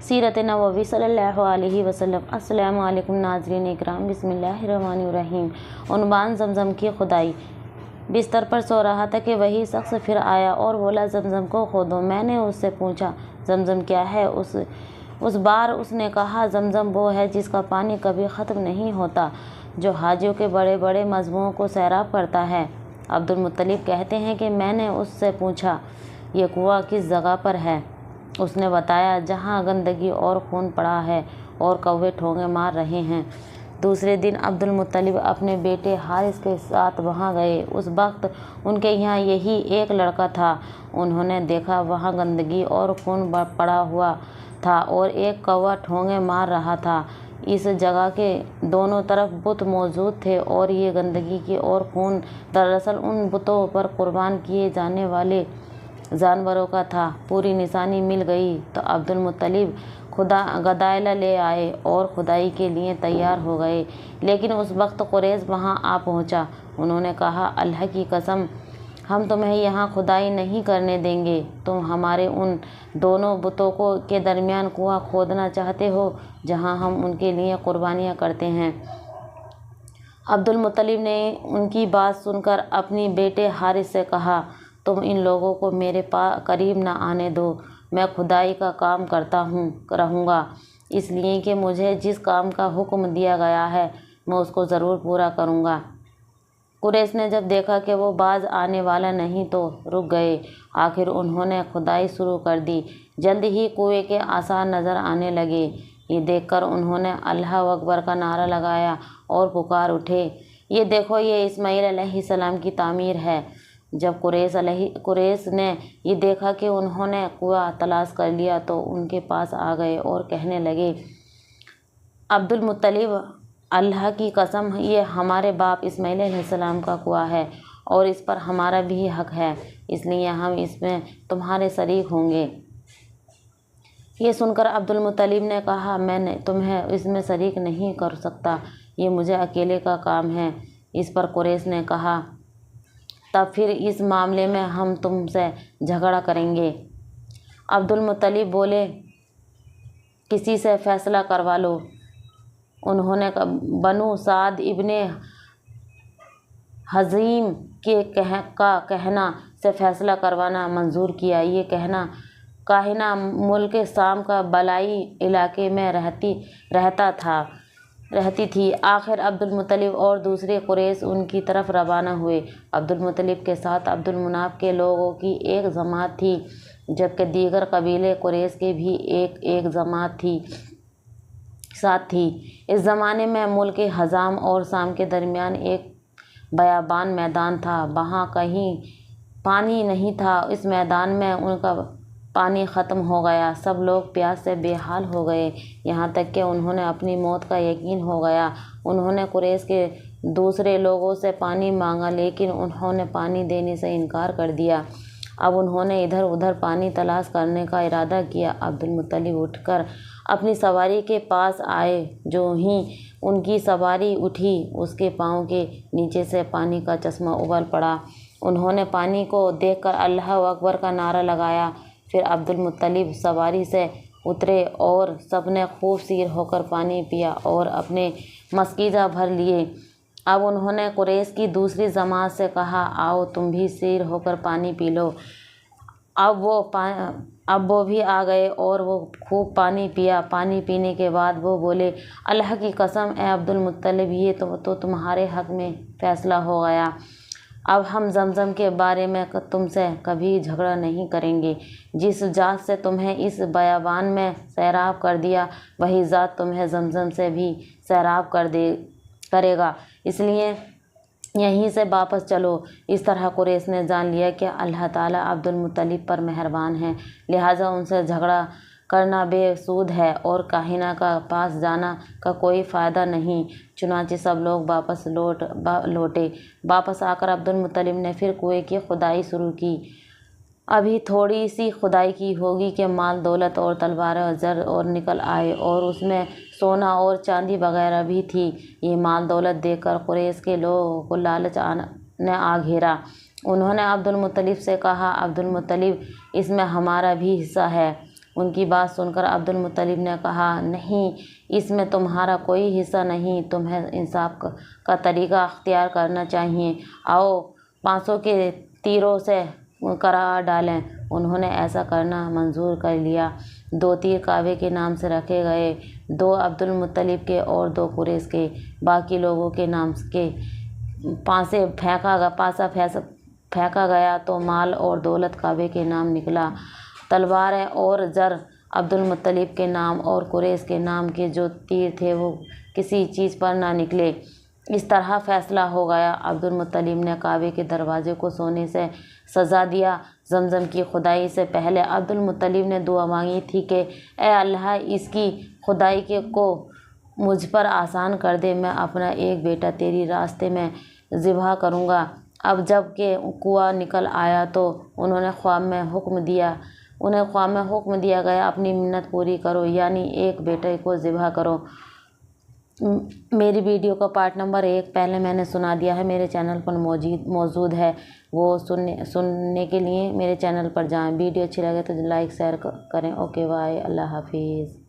सीरत नबवी सल्लल्लाहु अलैहि वसल्लम। अस्सलामु अलैकुम नाज़रीन इकराम, बिस्मिल्लाहिर्रहमानिर्रहीम। उन्वान ज़मज़म की खुदाई। बिस्तर पर सो रहा था कि वही शख्स फिर आया और बोला, ज़मज़म को खोदो। मैंने उससे पूछा, ज़मज़म क्या है? उस बार उसने कहा, ज़मज़म वो है जिसका पानी कभी ख़त्म नहीं होता, जो हाजियों के बड़े बड़े मजमुओं को सैराब करता है। अब्दुल मुत्तलिब कहते हैं कि मैंने उससे पूछा, ये कुआं किस जगह पर है? उसने बताया, जहाँ गंदगी और खून पड़ा है और कौवे ठोंगे मार रहे हैं। दूसरे दिन अब्दुल मुत्तलिब अपने बेटे हारिस के साथ वहाँ गए। उस वक्त उनके यहाँ यही एक लड़का था। उन्होंने देखा वहाँ गंदगी और खून पड़ा हुआ था और एक कौवा ठोंगे मार रहा था। इस जगह के दोनों तरफ बुत मौजूद थे और ये गंदगी की और खून दरअसल उन बुतों पर कुर्बान किए जाने वाले जानवरों का था। पूरी निशानी मिल गई तो अब्दुल मुत्तलिब गदाइला ले आए और खुदाई के लिए तैयार हो गए। लेकिन उस वक्त कुरैश वहां आ पहुंचा। उन्होंने कहा, अल्लाह की कसम, हम तुम्हें यहाँ खुदाई नहीं करने देंगे। तुम हमारे उन दोनों बुतों के दरमियान कुआं खोदना चाहते हो जहाँ हम उनके लिए कुर्बानियाँ करते हैं। अब्दुल मुत्तलिब ने उनकी बात सुनकर अपनी बेटे हारिस से कहा, तुम इन लोगों को मेरे करीब न आने दो। मैं खुदाई का काम करता रहूँगा, इसलिए कि मुझे जिस काम का हुक्म दिया गया है मैं उसको ज़रूर पूरा करूँगा। कुरैश ने जब देखा कि वो बाज आने वाला नहीं तो रुक गए। आखिर उन्होंने खुदाई शुरू कर दी। जल्द ही कुएं के आसार नज़र आने लगे। ये देखकर उन्होंने अल्लाह अकबर का नारा लगाया और पुकार उठे, ये देखो, ये इस्माईल अलैहिस्सलाम की तामीर है। जब कुरैश ने ये देखा कि उन्होंने कुआं तलाश कर लिया तो उनके पास आ गए और कहने लगे, अब्दुल मुत्तलिब, अल्लाह की कसम, ये हमारे बाप इस्माईल अलैहिस्सलाम का कुआं है और इस पर हमारा भी हक है, इसलिए हम इसमें तुम्हारे शरीक होंगे। ये सुनकर अब्दुल मुत्तलिब ने कहा, मैं तुम्हें इसमें शरीक नहीं कर सकता, ये मुझे अकेले का काम है। इस पर कुरैश ने कहा, तब फिर इस मामले में हम तुमसे झगड़ा करेंगे। अब्दुल मुत्तलिब बोले, किसी से फैसला करवा लो। उन्होंने बनु साद इब्ने हज़ीम के कहना से फैसला करवाना मंजूर किया। ये काहिना मुल्क शाम का बलाई इलाके में रहती थी। आखिर अब्दुल मुत्तलिब और दूसरे कुरैश उनकी तरफ रवाना हुए। अब्दुल मुत्तलिब के साथ अब्दुल मुनाफ के लोगों की एक जमात थी, जबकि दीगर कबीले कुरैश के भी एक जमात साथ थी। इस ज़माने में मुल्क हज़ाम और शाम के दरमियान एक बयाबान मैदान था। वहाँ कहीं पानी नहीं था। इस मैदान में उनका पानी ख़त्म हो गया। सब लोग प्यास से बेहाल हो गए, यहाँ तक कि उन्होंने अपनी मौत का यकीन हो गया। उन्होंने कुरैश के दूसरे लोगों से पानी मांगा, लेकिन उन्होंने पानी देने से इनकार कर दिया। अब उन्होंने इधर उधर पानी तलाश करने का इरादा किया। अब्दुल मुत्तलिब उठकर अपनी सवारी के पास आए। जो ही उनकी सवारी उठी, उसके पाँव के नीचे से पानी का चश्मा उबल पड़ा। उन्होंने पानी को देखकर अल्लाह अकबर का नारा लगाया। फिर अब्दुल मुत्तलिब सवारी से उतरे और सबने खूब सीर होकर पानी पिया और अपने मस्कीज़ा भर लिए। अब उन्होंने कुरैश की दूसरी जमात से कहा, आओ तुम भी सीर होकर पानी पी लो। अब वो भी आ गए और वो खूब पानी पिया। पानी पीने के बाद वो बोले, अल्लाह की कसम, ए अब्दुल मुत्तलिब, ये तो तुम्हारे हक में फ़ैसला हो गया। अब हम ज़मज़म के बारे में तुमसे कभी झगड़ा नहीं करेंगे। जिस ज़ात से तुम्हें इस बयाबान में सैराब कर दिया, वही ज़ात तुम्हें ज़मज़म से भी सैराब करेगा, इसलिए यहीं से वापस चलो। इस तरह कुरैश ने जान लिया कि अल्लाह ताला अब्दुल मुत्तलिब पर मेहरबान है, लिहाजा उनसे झगड़ा करना बेसूद है और काहिना का पास जाना का कोई फ़ायदा नहीं। चुनांचे सब लोग वापस लौटे। वापस आकर अब्दुल मुत्तलिब ने फिर कुएं की खुदाई शुरू की। अभी थोड़ी सी खुदाई की होगी कि माल दौलत और तलवारें ज़र और निकल आए और उसमें सोना और चांदी वगैरह भी थी। ये माल दौलत देखकर कुरैश के लोगों को लालच ने आ घेरा। उन्होंने अब्दुल मुत्तलिब से कहा, अब्दुल मुत्तलिब, इसमें हमारा भी हिस्सा है। ان کی بات سن کر عبد المطلب نے کہا نہیں، اس میں تمہارا کوئی حصہ نہیں، تمہیں انصاف کا طریقہ اختیار کرنا چاہیے، آؤ 500 کے تیروں سے کرا ڈالیں۔ انہوں نے ایسا کرنا منظور کر لیا۔ 2 تیر کعبے کے نام سے رکھے گئے، 2 عبد المطلب کے اور 2 قریش کے، باقی لوگوں کے نام کے۔ پاسے پھینکا گیا تو مال اور دولت کعبے کے نام نکلا، تلواریں اور زر عبد المطلب کے نام اور قریش کے نام کے جو تیر تھے وہ کسی چیز پر نہ نکلے۔ اس طرح فیصلہ ہو گیا۔ عبد المطلب نے کعبے کے دروازے کو سونے سے سجا دیا۔ زمزم کی کھدائی سے پہلے عبد المطلب نے دعا مانگی تھی کہ اے اللہ، اس کی کھدائی کو مجھ پر آسان کر دے، میں اپنا ایک بیٹا تیری راستے میں ذبح کروں گا۔ اب جب کہ کنواں نکل آیا تو انہیں خواب میں حکم دیا گیا اپنی منت پوری کرو، یعنی ایک بیٹے کو ذبح کرو۔ میری ویڈیو کا پارٹ نمبر 1 پہلے میں نے سنا دیا ہے، میرے چینل پر موجود ہے، وہ سننے کے لیے میرے چینل پر جائیں۔ ویڈیو اچھی لگے تو لائک شیئر کریں۔ اوکے بائے، اللہ حافظ۔